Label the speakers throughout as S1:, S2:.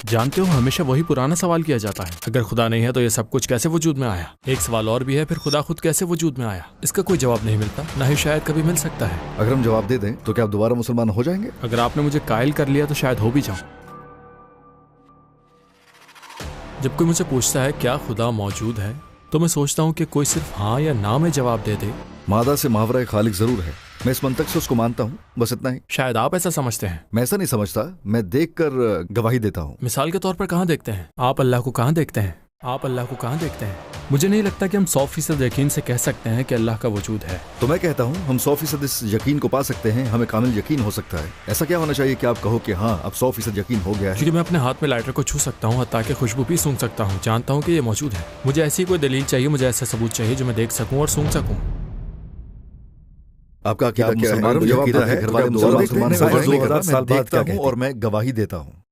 S1: जानते हो हमेशा वही पुराना सवाल किया जाता है, अगर खुदा नहीं है तो ये सब कुछ कैसे वजूद में आया। एक सवाल और भी है, फिर खुदा खुद कैसे वजूद में आया। इसका कोई जवाब नहीं मिलता, ना ही शायद कभी मिल सकता है।
S2: अगर हम जवाब दे दें तो क्या आप दोबारा मुसलमान हो जाएंगे?
S1: अगर आपने मुझे कायल कर लिया तो शायद हो भी जाऊं। जब कोई मुझसे पूछता है क्या खुदा मौजूद है, तो मैं सोचता हूँ कि कोई सिर्फ हाँ या ना में जवाब दे दे।
S2: मादा से मुहावरा खालिक जरूर है, मैं इस मंतक से उसको मानता हूँ, बस इतना ही।
S1: शायद आप ऐसा समझते हैं।
S2: मैं ऐसा नहीं समझता, मैं देखकर गवाही देता हूँ।
S1: मिसाल के तौर पर कहाँ देखते हैं आप अल्लाह को? कहाँ देखते हैं आप अल्लाह को? कहाँ देखते हैं? मुझे नहीं लगता कि हम 100% यकीन से कह सकते हैं कि अल्लाह का वजूद है।
S2: तो मैं कहता हूँ हम 100% इस यकीन को पा सकते हैं, हमें कामिल यकीन हो सकता है। ऐसा क्या होना चाहिए कि आप कहो कि हाँ अब 100% यकीन हो गया है?
S1: क्योंकि मैं अपने हाथ में लाइटर को छू सकता हूँ, हत्ता कि खुशबू भी सूंघ सकता हूँ, जानता हूँ कि ये मौजूद है। मुझे ऐसी कोई दलील चाहिए, मुझे ऐसा सबूत चाहिए जो मैं देख सकूँ और सूंघ सकूँ।
S2: आपका क्या मुसलमान है? घर वाले मुसलमान देखता हूँ और मैं गवाही देता हूँ।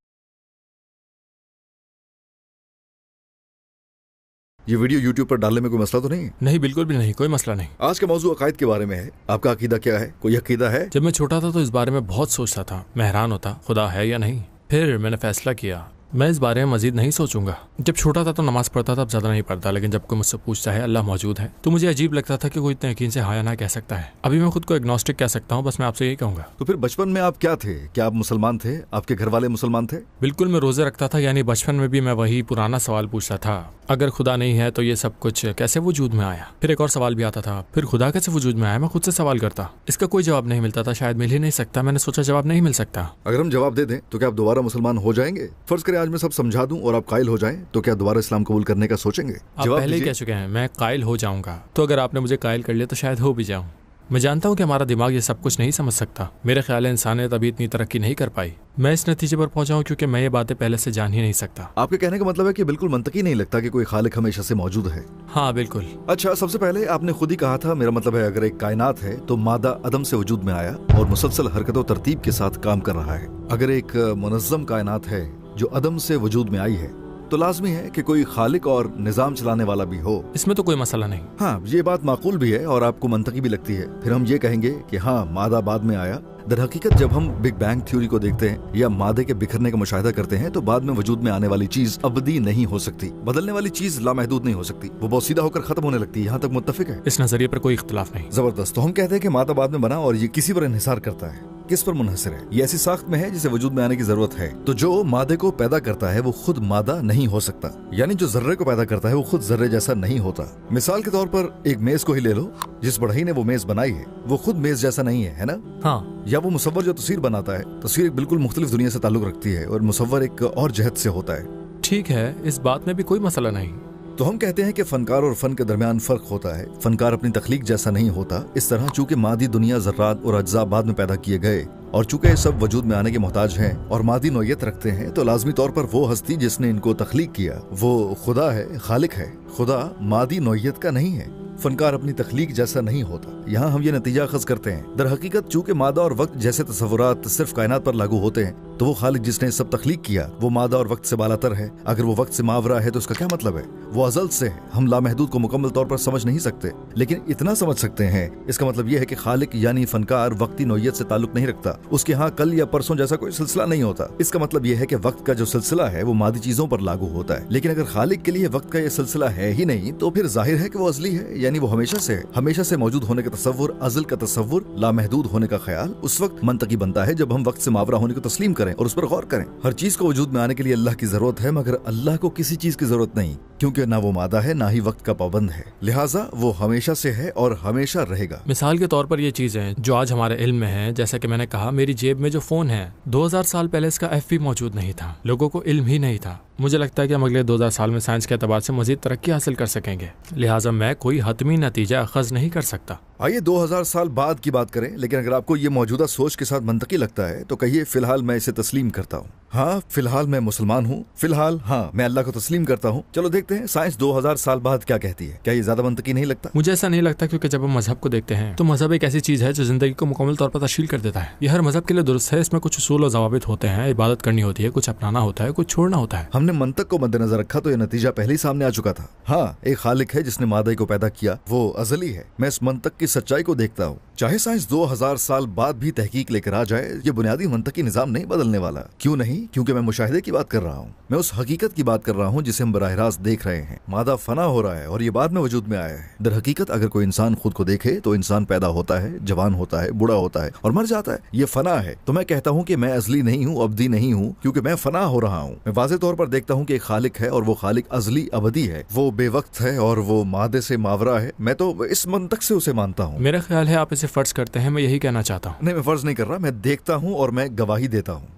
S2: ये वीडियो YouTube पर डालने में कोई मसला तो नहीं?
S1: नहीं, बिल्कुल भी नहीं, कोई मसला नहीं।
S2: आज का मौजूद अकायद के बारे में है। आपका अकीदा क्या है? कोई अकीदा है?
S1: जब मैं छोटा था तो इस बारे में बहुत सोचता था, मैं हैरान होता खुदा है या नहीं। फिर मैंने फैसला किया मैं इस बारे में मजीद नहीं सोचूंगा। जब छोटा था तो नमाज पढ़ता था, अब ज्यादा नहीं पढ़ता, लेकिन जब कोई मुझसे पूछता है अल्लाह मौजूद है तो मुझे अजीब लगता था कि कोई इतने यकीन से हाँ या ना कह सकता है। अभी मैं खुद को एग्नोस्टिक कह सकता हूँ, बस मैं आपसे यही कहूंगा।
S2: तो फिर बचपन में आप क्या थे? क्या आप मुसलमान थे? आपके घर वाले मुसलमान थे?
S1: बिल्कुल, मैं रोजे रखता था, यानी बचपन में भी मैं वही पुराना सवाल पूछता था, अगर खुदा नहीं है तो ये सब कुछ कैसे वजूद में आया। फिर एक और सवाल भी आता था, फिर खुदा कैसे वजूद में आया। मैं खुद से सवाल करता, इसका कोई जवाब नहीं मिलता था, शायद मिल ही नहीं सकता। मैंने सोचा जवाब नहीं मिल सकता।
S2: अगर हम जवाब दे दें तो क्या आप दोबारा मुसलमान हो जाएंगे? फर्ज करें आज मैं सब समझा दूं और आप कायल हो जाएं, तो क्या दोबारा इस्लाम कबूल करने का सोचेंगे?
S1: आप पहले ही कह चुके हैं मैं कायल हो जाऊंगा, तो अगर आपने मुझे कायल कर लिया तो शायद हो भी जाऊं। मैं जानता हूं कि हमारा दिमाग ये सब कुछ नहीं समझ सकता। मेरे ख्याल है इंसानियत अभी इतनी तरक्की नहीं कर पाई। मैं इस नतीजे पर पहुंचा हूं क्योंकि मैं ये बातें पहले से जान ही नहीं सकता।
S2: आपके कहने का मतलब है कि बिल्कुल मंतकी नहीं लगता कि कोई खालिक हमेशा से मौजूद है?
S1: हाँ बिल्कुल।
S2: अच्छा, सबसे पहले आपने खुद ही कहा था, मेरा मतलब है अगर एक कायनात है तो मादा अदम से वजूद में आया और मुसलसल हरकत और तरतीब के साथ काम कर रहा है। अगर एक मुनज़्ज़म कायनात है जो अदम से वजूद में आई है तो लाजमी है कि कोई खालिक और निजाम चलाने वाला भी हो।
S1: इसमें तो कोई मसला नहीं।
S2: हाँ, ये बात माकूल भी है और आपको मंतकी भी लगती है। फिर हम ये कहेंगे कि हाँ मादा बाद में आया। दर हकीकत जब हम बिग बैंग थ्योरी को देखते हैं या मादे के बिखरने का मुशाहिदा करते हैं तो बाद में वजूद में आने वाली चीज अबदी नहीं हो सकती, बदलने वाली चीज लामहदूद नहीं हो सकती, वो बहुत सीधा होकर खत्म होने लगती है। यहाँ तक मुत्तफिक है?
S1: इस नजरिए पर कोई इख्तिलाफ नहीं।
S2: जबरदस्त। तो हम कहते हैं कि मादा बाद में बना और ये किसी पर इन्हिसार करता है। किस पर मुनहसर है? ये ऐसी साख्त में है जिसे वजूद में आने की जरूरत है। तो जो मादे को पैदा करता है वो खुद मादा नहीं हो सकता, यानी जो जर्रे को पैदा करता है वो खुद जर्रे जैसा नहीं होता। मिसाल के तौर पर एक मेज को ही ले लो, जिस बढ़ई ने वो मेज बनाई है वो खुद मेज जैसा नहीं है ना?
S1: हाँ।
S2: या वो मुसव्वर जो तस्वीर बनाता है, तस्वीर एक बिल्कुल मुख्तलिफ दुनिया से ताल्लुक रखती है और मुसव्वर एक और जहत से होता है।
S1: ठीक है, इस बात में भी कोई मसला नहीं।
S2: तो हम कहते हैं कि फनकार और फन के दरमियान फर्क होता है। फनकार अपनी तख्लीक जैसा नहीं होता। इस तरह चूंकि मादी दुनिया ज़र्रात और अज्जा बाद में पैदा किए गए और चूंकि ये सब वजूद में आने के मोहताज हैं और मादी नौयत रखते हैं, तो लाजमी तौर पर वो हस्ती जिसने इनको तख्लीक किया वो खुदा है, खालिक है। खुदा मादी नौयत का नहीं है। फनकार अपनी तख्लीक जैसा नहीं होता। यहाँ हम ये नतीजा अखज़ करते हैं, दर हकीकत चूंकि मादा और वक्त जैसे तसव्वुरात सिर्फ कायनात पर लागू होते हैं, तो वो खालिक जिसने सब तख्लीक किया वो मादा और वक्त से बालातर है। अगर वो वक्त से मावरा है तो उसका क्या मतलब है? वो अज़ल से है। हम लामहदूद को मुकम्मल तौर पर समझ नहीं सकते, लेकिन इतना समझ सकते हैं, इसका मतलब यह है कि खालिक यानी फनकार वक्ती नौयत से ताल्लुक नहीं रखता। उसके यहाँ कल या परसों जैसा कोई सिलसिला नहीं होता। इसका मतलब यह है कि वक्त का जो सिलसिला है वो मादी चीजों पर लागू होता है। लेकिन अगर खालिक के लिए वक्त का यह सिलसिला है ही नहीं, तो फिर जाहिर है कि वो अज़ली है, यानी वो हमेशा से है। हमेशा से मौजूद होने का तसव्वुर, अज़ल का तसव्वुर, लामहदूद होने का ख्याल उस वक्त मंतकी बनता है जब हम वक्त से मावरा होने को तस्लीम करें और उस पर गौर करें। हर चीज को वजूद में आने के लिए अल्लाह की जरूरत है, मगर अल्लाह को किसी चीज की जरूरत नहीं, क्योंकि ना वो मादा है ना ही वक्त का पाबंद है, लिहाजा वो हमेशा से है और हमेशा रहेगा।
S1: मिसाल के तौर पर ये चीजें जो आज हमारे इल्म में है, जैसा कि मैंने कहा मेरी जेब में जो फोन है 2000 साल पहले इसका एफ मौजूद नहीं था, लोगों को इल्म ही नहीं था। मुझे लगता है कि हम अगले 2000 साल में साइंस के एतबार से मजीद तरक्की हासिल कर सकेंगे, लिहाजा मैं कोई हतमी नतीजा अखज़ नहीं कर सकता।
S2: आइए 2000 साल बाद की बात करें, लेकिन अगर आपको ये मौजूदा सोच के साथ मंतकी लगता है तो कहिए फिलहाल मैं इसे तस्लीम करता हूँ। हाँ, फिलहाल मैं मुसलमान हूँ, फिलहाल हाँ मैं अल्लाह को तस्लीम करता हूँ। चलो देखते हैं साइंस 2000 साल बाद क्या कहती है। क्या ये ज्यादा मंतकी नहीं लगता?
S1: मुझे ऐसा नहीं लगता, क्योंकि जब हम मजहब को देखते हैं तो मजहब एक ऐसी चीज है जो जिंदगी को मुकम्मल तौर पर तश्कील कर देता है। ये हर मजहब के लिए दुरुस्त है। इसमें कुछ उसूल और ज़वाबित होते हैं, इबादत करनी होती है, कुछ अपनाना होता है, कुछ छोड़ना होता है।
S2: हमने मंतक को मद्देनजर रखा तो यह नतीजा पहले ही सामने आ चुका था। हाँ, एक खालिक है जिसने मादा को पैदा किया, वो अजली है। मैं इस मंतक की सच्चाई को देखता हूँ। चाहे साइंस 2000 साल बाद भी तहकीक लेकर आ जाए, ये बुनियादी मंतकी निजाम नहीं बदलने वाला। क्यों नहीं? क्योंकि मैं मुशाहिदे की बात कर रहा हूँ, मैं उस हकीकत की बात कर रहा हूँ जिसे हम बराह रास्त देख रहे हैं। मादा फना हो रहा है और ये बाद में वजूद में आया है। दर हकीकत अगर कोई इंसान खुद को देखे तो इंसान पैदा होता है, जवान होता है, बूढ़ा होता है और मर जाता है। ये फना है। तो मैं कहता हूँ कि मैं अजली नहीं हूँ, अबदी नहीं हूँ, क्योंकि मैं फना हो रहा हूँ। मैं वाज़ेह तौर पर देखता हूँ कि एक खालिक है और वो खालिक अजली अबदी है, वो बेवक्त है और वो मादे से मावरा है। मैं तो इस मंतक से उसे मानता हूँ।
S1: मेरा ख्याल है आप इसे फर्ज करते हैं, मैं यही कहना चाहता हूँ।
S2: नहीं, मैं फर्ज नहीं कर रहा, मैं देखता हूँ और मैं गवाही देता हूँ।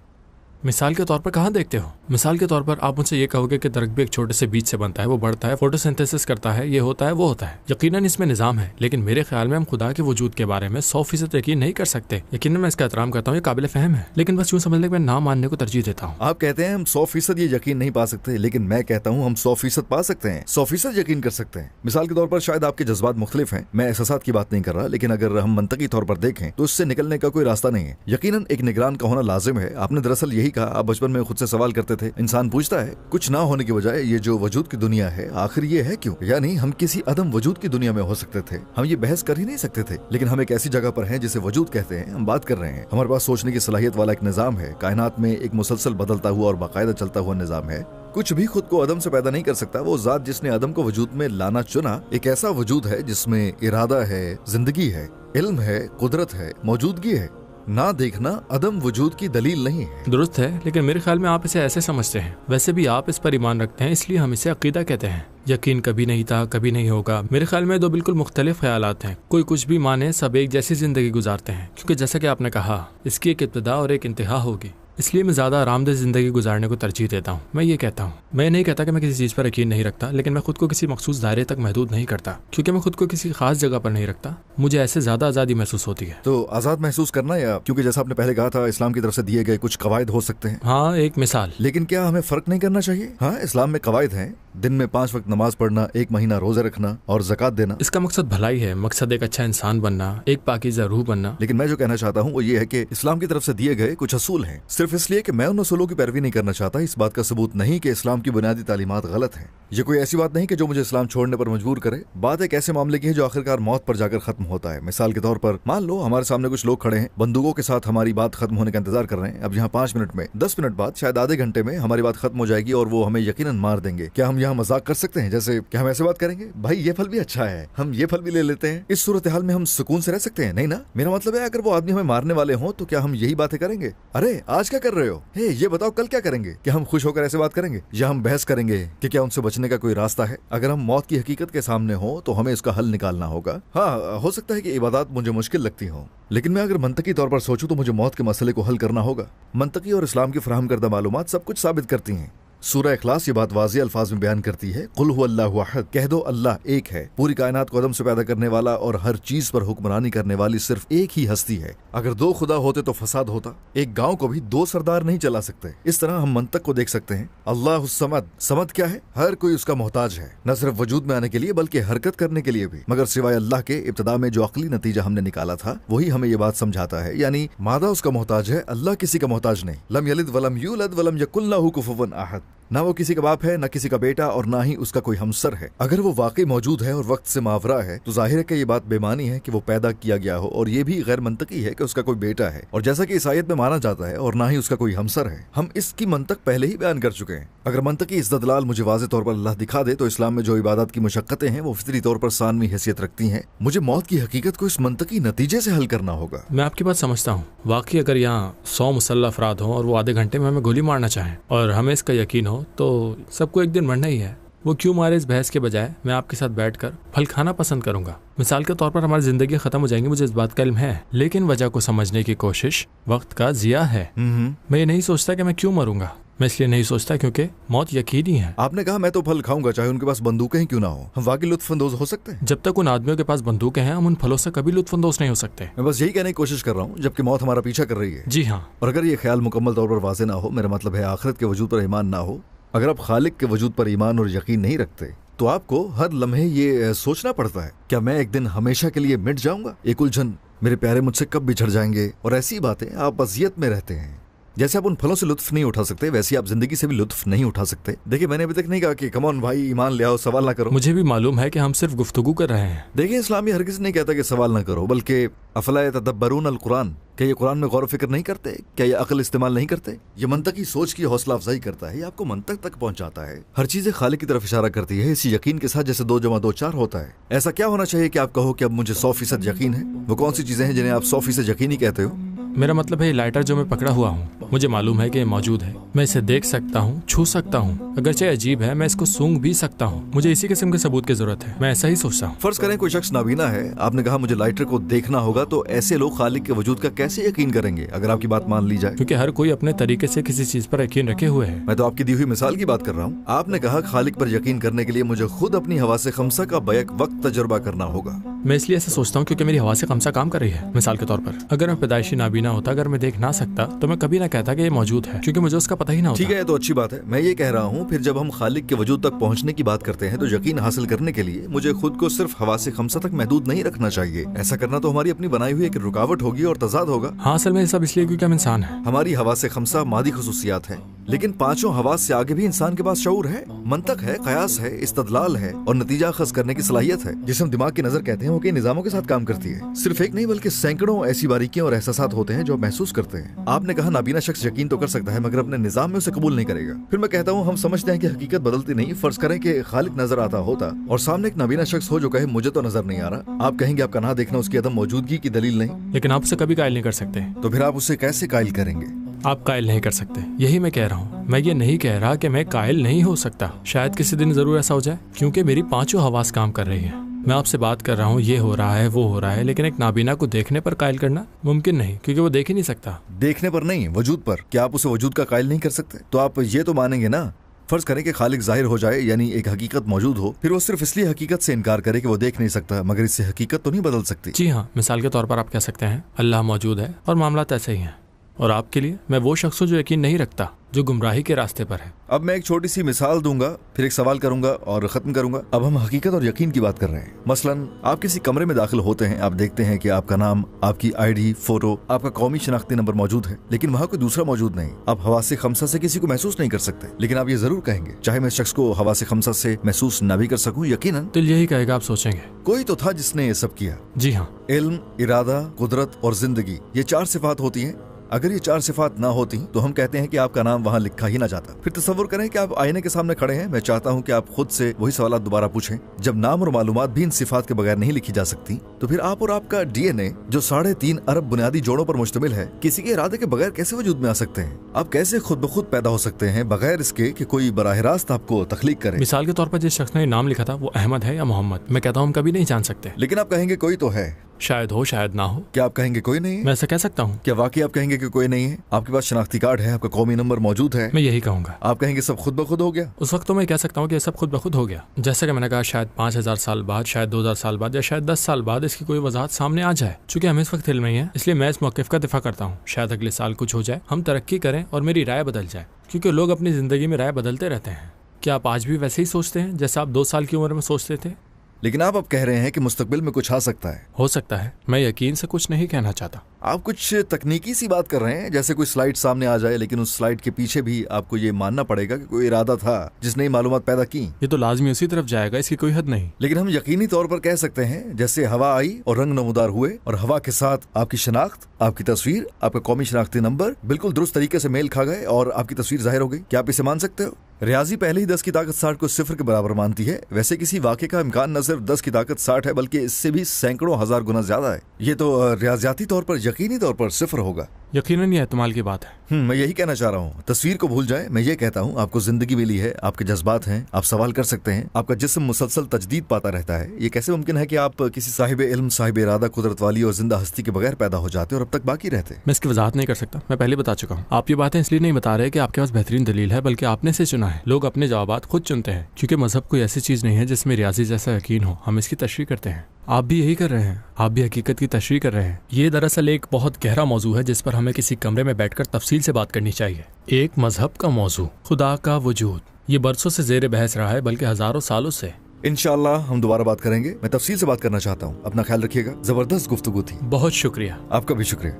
S1: मिसाल के तौर पर कहाँ देखते हो? मिसाल के तौर पर आप मुझसे ये कहोगे कि दरख्त भी एक छोटे से बीज से बनता है, वो बढ़ता है, फोटोसिंथेसिस करता है, ये होता है, वो होता है। यकीनन इसमें निजाम है, लेकिन मेरे ख्याल में हम खुदा के वजूद के बारे में 100% यकीन नहीं कर सकते। यकीनन मैं इसका एहतराम करता हूँ, ये काबिल फहम है, लेकिन बस यूँ समझ लें कि मैं ना मानने को तरजीह देता हूँ।
S2: आप कहते हैं हम 100% ये यकीन नहीं पा सकते, लेकिन मैं कहता हूँ हम 100% पा सकते हैं, 100% यकीन कर सकते हैं। मिसाल के तौर पर शायद आपके जज्बात मुख्तलिफ हैं, मैं एहसासात की बात नहीं कर रहा, लेकिन अगर हम मंतकी तौर पर देखें तो इससे निकलने का कोई रास्ता नहीं है। यकीनन एक निगरान का होना लाजिम है। आपने दरअसल यही कहा, आप बचपन में खुद से सवाल करते थे। इंसान पूछता है कुछ ना होने की बजाय ये जो वजूद की दुनिया है आखिर ये है क्यों? यानी हम किसी अदम वजूद की दुनिया में हो सकते थे, हम ये बहस कर ही नहीं सकते थे, लेकिन हम एक ऐसी जगह पर हैं जिसे वजूद कहते हैं। हम बात कर रहे हैं, हमारे पास सोचने की सलाहियत वाला एक निजाम है। कायनात में एक मुसलसल बदलता हुआ और बाकायदा चलता हुआ निजाम है। कुछ भी खुद को अदम से पैदा नहीं कर सकता। वो जात जिसने अदम को वजूद में लाना चुना एक ऐसा वजूद है जिसमें इरादा है, जिंदगी है, इल्म है, कुदरत है, मौजूदगी है। ना देखना अदम वजूद की दलील नहीं है।
S1: दुरुस्त है, लेकिन मेरे ख्याल में आप इसे ऐसे समझते हैं। वैसे भी आप इस पर ईमान रखते हैं, इसलिए हम इसे अकीदा कहते हैं। यकीन कभी नहीं था, कभी नहीं होगा। मेरे ख्याल में दो बिल्कुल मुख्तलिफ ख्यालात हैं। कोई कुछ भी माने, सब एक जैसी जिंदगी गुजारते हैं, क्योंकि जैसा कि आपने कहा इसकी एक इब्तिदा और एक इंतहा होगी। इसलिए मैं ज़्यादा आरामदेह ज़िंदगी गुजारने को तरजीह देता हूँ। मैं ये कहता हूँ, मैं नहीं कहता कि मैं किसी चीज़ पर यकीन नहीं रखता, लेकिन मैं खुद को किसी मखसूस दायरे तक महदूद नहीं करता, क्योंकि मैं खुद को किसी खास जगह पर नहीं रखता। मुझे ऐसे ज़्यादा आज़ादी महसूस होती है।
S2: तो आज़ाद महसूस करना, या क्योंकि जैसा आपने पहले कहा था इस्लाम की तरफ से दिए गए कुछ कवायद हो सकते हैं।
S1: हाँ, एक मिसाल।
S2: लेकिन क्या हमें फर्क नहीं करना चाहिए? हाँ, इस्लाम में कवायद हैं, दिन में 5 वक्त नमाज पढ़ना, 1 महीना रोजे रखना और ज़कात देना।
S1: इसका मकसद भलाई है, मकसद एक अच्छा इंसान बनना, एक पाकीज़ा रूह बनना।
S2: लेकिन मैं जो कहना चाहता हूँ वो ये है कि इस्लाम की तरफ से दिए गए कुछ असूल हैं। सिर्फ इसलिए कि मैं उन असूलों की पैरवी नहीं करना चाहता, इस बात का सबूत नहीं कि इस्लाम की बुनियादी तालीमात गलत हैं। ये कोई ऐसी बात नहीं कि जो मुझे इस्लाम छोड़ने पर मजबूर करे। बात एक ऐसे मामले की है जो आखिरकार मौत पर जाकर खत्म होता है। मिसाल के तौर पर मान लो हमारे सामने कुछ लोग खड़े हैं, बंदूकों के साथ हमारी बात खत्म होने का इंतजार कर रहे हैं। अब यहाँ 5 मिनट में, 10 मिनट बाद, शायद आधे घंटे में हमारी बात खत्म हो जाएगी और वो हमें यकीनन मार देंगे। क्या हम यहाँ मजाक कर सकते हैं? जैसे क्या हम ऐसे बात करेंगे, भाई ये फल भी अच्छा है, हम ये फल भी ले लेते हैं? इस सूरत हाल में हम सुकून से रह सकते हैं? नहीं ना। मेरा मतलब है अगर वो आदमी हमें मारने वाले हों तो क्या हम यही बातें करेंगे? अरे आज क्या कर रहे हो? हे ये बताओ कल क्या करेंगे? क्या हम खुश होकर ऐसे बात करेंगे, या हम बहस करेंगे कि क्या उनसे बचने का कोई रास्ता है? अगर हम मौत की हकीकत के सामने हो तो हमें इसका हल निकालना होगा। हाँ, हो सकता है कि इबादत मुझे मुश्किल लगती हो, लेकिन मैं अगर मंतकी तौर पर सोचूं तो मुझे मौत के मसले को हल करना होगा। मंतकी और इस्लाम की फराहम करदा मालूमात सब कुछ साबित करती हैं। सूरह इखलास ये बात वाज़ेह अल्फाज में बयान करती है, कुल हुवल्लाहु अहद, कह दो अल्लाह एक है। पूरी कायनात को अदम से पैदा करने वाला और हर चीज पर हुक्मरानी करने वाली सिर्फ एक ही हस्ती है। अगर 2 खुदा होते तो फसाद होता। एक गांव को भी 2 सरदार नहीं चला सकते। इस तरह हम मंतक को देख सकते हैं। अल्लाह समद, समद क्या है? हर कोई उसका मोहताज है, न सिर्फ वजूद में आने के लिए बल्कि हरकत करने के लिए भी। मगर सिवाय अल्लाह के इब्तिदा में जो अकली नतीजा हमने निकाला था वही हमें ये बात समझाता है, यानी मादा उसका मोहताज है, अल्लाह किसी का मोहताज नहीं। लम यलिद वलम यूलद वलम यकुल लहू कुफुवन अहद। ना वो किसी का बाप है, ना किसी का बेटा, और ना ही उसका कोई हमसर है। अगर वो वाकई मौजूद है और वक्त से मावरा है तो जाहिर है कि ये बात बेमानी है कि वो पैदा किया गया हो, और ये भी गैर मंतकी है कि उसका कोई बेटा है, और जैसा कि इस आयत में माना जाता है, और ना ही उसका कोई हमसर है। हम इसकी मंतक पहले ही बयान कर चुके हैं। अगर मंतकी इस्तदलाल मुझे वाज़ेह तौर पर अल्लाह दिखा दे तो इस्लाम में जो इबादत की मुशक्कतें हैं वो फितरी तौर पर सानवी हैसियत रखती हैं। मुझे मौत की हकीकत को इस मंतकी नतीजे से हल करना होगा।
S1: मैं आपकी बात समझता हूँ। वाकई अगर यहाँ 100 मुसल्लह अफराद हों और वो आधे घंटे में हमें गोली मारना चाहें और हमें इसका यकीन हो तो सबको एक दिन मरना ही है। वो क्यों मारे, इस बहस के बजाय मैं आपके साथ बैठकर फल खाना पसंद करूंगा। मिसाल के तौर पर हमारी जिंदगी खत्म हो जाएंगी, मुझे इस बात का इल्म है, लेकिन वजह को समझने की कोशिश वक्त का जिया है। मैं ये नहीं सोचता कि मैं क्यों मरूंगा। मैं इसलिए नहीं सोचता क्योंकि मौत यकीनी है।
S2: आपने कहा मैं तो फल खाऊंगा चाहे उनके पास बंदूकें ही क्यों ना हो। हम वाकई लुत्फअंदोज हो सकते हैं।
S1: जब तक उन आदमियों के पास बंदूकें हैं हम उन फलों से कभी लुत्फअंदोज नहीं हो सकते।
S2: मैं बस यही कहने की कोशिश कर रहा हूँ, जबकि मौत हमारा पीछा कर रही है।
S1: जी हाँ।
S2: और अगर ये ख्याल मुकम्मल तौर पर वाज़ेह ना हो, मेरा मतलब है आखिरत के वजूद पर ईमान ना हो, अगर आप खालिक के वजूद पर ईमान और यकीन नहीं रखते तो आपको हर लम्हे ये सोचना पड़ता है, क्या मैं एक दिन हमेशा के लिए मिट जाऊंगा? एक उलझन, मेरे प्यारे मुझसे कब बिछड़ जाएंगे, और ऐसी बातें आप अज़ियत में रहते हैं। जैसे आप उन फलों से लुत्फ नहीं उठा सकते, वैसे आप जिंदगी से भी लुत्फ नहीं उठा सकते। देखिए, मैंने अभी तक नहीं कहा कि कम ऑन भाई ईमान ले आओ, सवाल ना करो।
S1: मुझे भी मालूम है कि हम सिर्फ गुफ्तगू कर रहे हैं।
S2: देखिए, इस्लामी हरगिज़ नहीं कहता कि सवाल ना करो, बल्कि अफला यतदब्बरून अल कुरान, क्या ये कुरान में गौर व फिक्र नहीं करते? क्या ये अक्ल इस्तेमाल नहीं करते? ये मंतकी सोच की हौसला अफजाई करता है, ये आपको मंतक तक पहुंचाता है। हर चीजें खालिक की तरफ इशारा करती है, इसी यकीन के साथ जैसे 2 + 2 4 होता है। ऐसा क्या होना चाहिए कि आप कहो कि अब मुझे 100% यकीन है? वो कौन सी चीजें हैं जिन्हें आप 100% यकीनी कहते हो?
S1: मेरा मतलब है ये लाइटर जो मैं पकड़ा हुआ हूँ, मुझे मालूम है कि ये मौजूद है। मैं इसे देख सकता हूँ, छू सकता हूँ, अगरचे अजीब है, मैं इसको सूंघ भी सकता हूँ। मुझे इसी किस्म के सबूत की जरूरत है। मैं ऐसा ही सोचता हूँ।
S2: फर्ज करें कोई शख्स नाबीना है, आपने कहा मुझे लाइटर को देखना होगा, तो ऐसे लोग खालिक के वजूद का कैसे यकीन करेंगे अगर आपकी बात मान ली जाए?
S1: क्योंकि हर कोई अपने तरीके से किसी चीज पर यकीन रखे हुए है।
S2: मैं तो आपकी दी हुई मिसाल की बात कर रहा हूँ। आपने कहा खालिक पर यकीन करने के लिए मुझे खुद अपनी हवासे खमसा का बैक वक्त तजुर्बा करना होगा।
S1: मैं इसलिए ऐसा सोचता हूँ क्योंकि मेरी हवासे खमसा काम कर रही है। मिसाल के तौर पर, अगर मैं पैदाइशी नाबीना होता, अगर मैं देख ना सकता, तो मैं कभी ना कहता कि ये मौजूद है, क्योंकि मुझे उसका पता ही ना होता।
S2: ठीक है, तो अच्छी बात है। मैं ये कह रहा हूँ, फिर जब हम खालिक के वजूद तक पहुँचने की बात करते हैं तो यकीन हासिल करने के लिए मुझे खुद को सिर्फ हवासे खमसा तक महदूद नहीं रखना चाहिए। ऐसा करना तो हमारी अपनी बनाई हुई एक रुकावट होगी और तजाद होगा।
S1: हाँ, असल में सब इसलिए क्योंकि हम इंसान हैं।
S2: हमारी हवासे खमसा मादी खुसूसियात है, लेकिन 5 हवास से आगे भी इंसान के पास शऊर है, मंतक है, कयास है, इस्तदलाल है और नतीजा अखज़ करने की सलाहियत है, जिसे हम दिमाग की नजर कहते हैं। वो कई निजामों के साथ काम करती है। सिर्फ एक नहीं बल्कि सैकड़ों ऐसी बारीकियां और एहसासात होते हैं जो महसूस करते हैं। आपने कहा नाबीना शख्स यकीन तो कर सकता है मगर अपने निजाम में उसे कबूल नहीं करेगा। फिर मैं कहता हूँ हम समझते हैं कि हकीकत बदलती नहीं। फर्ज करें कि खालिक नजर आता होता और सामने एक नाबीना शख्स हो जो कहे मुझे तो नजर नहीं आ रहा, आप कहेंगे आपका ना देखना उसकी अदम मौजूदगी की दलील नहीं।
S1: लेकिन आप उसे कभी कायल नहीं कर सकते।
S2: तो फिर आप उसे कैसे कायल करेंगे?
S1: आप कायल नहीं कर सकते, यही मैं कह रहा हूँ। मैं ये नहीं कह रहा कि मैं कायल नहीं हो सकता। शायद किसी दिन जरूर ऐसा हो जाए, क्योंकि मेरी 5 हवास काम कर रही है। मैं आपसे बात कर रहा हूँ, ये हो रहा है, वो हो रहा है, लेकिन एक नाबीना को देखने पर कायल करना मुमकिन नहीं, क्योंकि वो देख ही नहीं सकता।
S2: देखने पर नहीं, वजूद पर। क्या आप उसे वजूद का कायल नहीं कर सकते? तो आप ये तो मानेंगे ना। फर्ज करें कि खालिक जाहिर हो जाए, यानी एक हकीकत मौजूद हो, फिर वो सिर्फ इसलिए हकीकत से इनकार करे कि वो देख नहीं सकता, मगर इससे हकीकत तो नहीं बदल सकती।
S1: जी हाँ, मिसाल के तौर पर आप कह सकते हैं अल्लाह मौजूद है और मामला ऐसे ही हैं। और आपके लिए मैं वो शख्स हूँ जो यकीन नहीं रखता, जो गुमराही के रास्ते पर है।
S2: अब मैं एक छोटी सी मिसाल दूंगा, फिर एक सवाल करूंगा और खत्म करूंगा। अब हम हकीकत और यकीन की बात कर रहे हैं। मसलन आप किसी कमरे में दाखिल होते हैं, आप देखते हैं कि आपका नाम, आपकी ID, फोटो, आपका कौमी शनाख्ती नंबर मौजूद है, लेकिन वहाँ कोई दूसरा मौजूद नहीं। आप हवासे खमसा से किसी को महसूस नहीं कर सकते, लेकिन आप ये जरूर कहेंगे, चाहे मैं शख्स को हवासे खमसा से महसूस न भी कर सकूं, यकीनन
S1: दिल यही कहेगा, आप सोचेंगे
S2: कोई तो था जिसने ये सब किया।
S1: जी हाँ,
S2: इल्म, इरादा, कुदरत और जिंदगी, ये 4 सिफात होती हैं। अगर ये 4 सिफात ना होती तो हम कहते हैं कि आपका नाम वहाँ लिखा ही ना जाता। फिर तसव्वुर करें कि आप आईने के सामने खड़े हैं। मैं चाहता हूँ कि आप खुद से वही सवाल दोबारा पूछें। जब नाम और मालूमात भी इन सिफात के बगैर नहीं लिखी जा सकती, तो फिर आप और आपका DNA जो 3.5 अरब बुनियादी जोड़ों पर मुश्तमिल है, किसी के इरादे के बगैर कैसे वजूद में आ सकते हैं? आप कैसे खुद ब खुद पैदा हो सकते हैं बगैर इसके कि कोई बराह रास्त आपको तख्लीक करे?
S1: मिसाल के तौर पर जिस शख्स ने नाम लिखा था वो अहमद है या मोहम्मद, मैं कहता हूँ हम कभी नहीं जान सकते।
S2: लेकिन आप कहेंगे कोई तो है।
S1: शायद हो, शायद ना हो।
S2: क्या आप कहेंगे कोई नहीं है?
S1: मैं ऐसा कह सकता हूँ।
S2: क्या वाकई आप कहेंगे कि कोई नहीं है? आपके पास शनाख्ती कार्ड है, आपका कौमी नंबर मौजूद है।
S1: मैं यही कहूँगा।
S2: आप कहेंगे सब खुद ब खुद हो गया?
S1: उस वक्त तो मैं कह सकता हूँ कि सब खुद ब खुद हो गया। जैसे कि मैंने कहा, शायद 5000 साल बाद, शायद 2000 साल बाद, या शायद 10 साल बाद इसकी कोई वजाहत सामने आ जाए। चूंकि हम इस वक्त इल्म में हैं, इसलिए मैं इस मौक़िफ़ का दिफा करता हूँ। शायद अगले साल कुछ हो जाए, हम तरक्की करें और मेरी राय बदल जाए, क्योंकि लोग अपनी जिंदगी में राय बदलते रहते हैं। क्या आप आज भी वैसे ही सोचते हैं जैसे आप 2 साल की उम्र में सोचते थे?
S2: लेकिन आप अब कह रहे हैं कि मुस्तकबिल में कुछ आ सकता है।
S1: हो सकता है। मैं यकीन से कुछ नहीं कहना चाहता।
S2: आप कुछ तकनीकी सी बात कर रहे हैं, जैसे कोई स्लाइड सामने आ जाए, लेकिन उस स्लाइड के पीछे भी आपको ये मानना पड़ेगा कि कोई इरादा था जिसने ये मालूमात पैदा की।
S1: ये तो लाजमी उसी तरफ जाएगा, इसकी कोई हद नहीं।
S2: लेकिन हम यकीनी तौर पर कह सकते हैं जैसे हवा आई और रंग नमूदार हुए, और हवा के साथ आपकी शनाख्त, आपकी तस्वीर, आपका कौमी शनाख्ती नंबर बिल्कुल दुरुस्त तरीके से मेल खा गए और आपकी तस्वीर जाहिर हो गई। क्या आप इसे मान सकते हो? रियाजी पहले ही 10 की ताकत 60 को 0 के बराबर मानती है। वैसे किसी वाक़े का इम्कान न सिर्फ 10 की ताकत 60 है, बल्कि इससे भी सैकड़ों हजार गुना ज्यादा है। ये तो रियाजियाती तौर पर, यकीनी तौर पर 0 होगा।
S1: यकीनन ये एहतमाल की बात है।
S2: मैं यही कहना चाह रहा हूँ, तस्वीर को भूल जाए। मैं ये कहता हूँ आपको जिंदगी मिली है, आपके जज्बात हैं, आप सवाल कर सकते हैं, आपका जिस्म मुसलसल तजदीद पाता रहता है। ये कैसे मुमकिन है कि आप किसी साहिब इल्म, साहिब इरादा, कुदरत वाली और जिंदा हस्ती के बगैर पैदा हो जाते और अब तक बाकी रहते?
S1: मैं इसकी वजाहत नहीं कर सकता, मैं पहले बता चुका हूँ। आप ये बातें इसलिए नहीं बता रहे कि आपके पास बेहतरीन दलील है, बल्कि आपने से चुना है। लोग अपने जवाबात खुद चुनते हैं, क्योंकि मजहब कोई ऐसी चीज नहीं है जिसमें रियाजी जैसा यकीन हो। हम इसकी तशरीह करते हैं। आप भी यही कर रहे हैं, आप भी हकीकत की तशरीह कर रहे हैं। ये दरअसल एक बहुत गहरा मौजू है जिस पर हमें किसी कमरे में बैठकर तफसील से बात करनी चाहिए। एक मजहब का मौजू, खुदा का वजूद, ये बरसों से जेर बहस रहा है, बल्कि हजारों सालों से।
S2: इंशाअल्लाह हम दोबारा बात करेंगे। मैं तफसील से बात करना चाहता हूँ। अपना ख्याल रखिएगा। जबरदस्त गुफ्तगू थी।
S1: बहुत शुक्रिया।
S2: आपका भी शुक्रिया।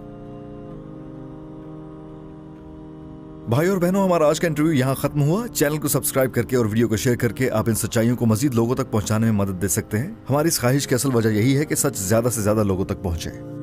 S2: भाई और बहनों, हमारा आज का इंटरव्यू यहाँ खत्म हुआ। चैनल को सब्सक्राइब करके और वीडियो को शेयर करके आप इन सच्चाइयों को मजीद लोगों तक पहुँचाने में मदद दे सकते हैं। हमारी इस ख्वाहिश की असल वजह यही है कि सच ज्यादा से ज्यादा लोगों तक पहुँचे।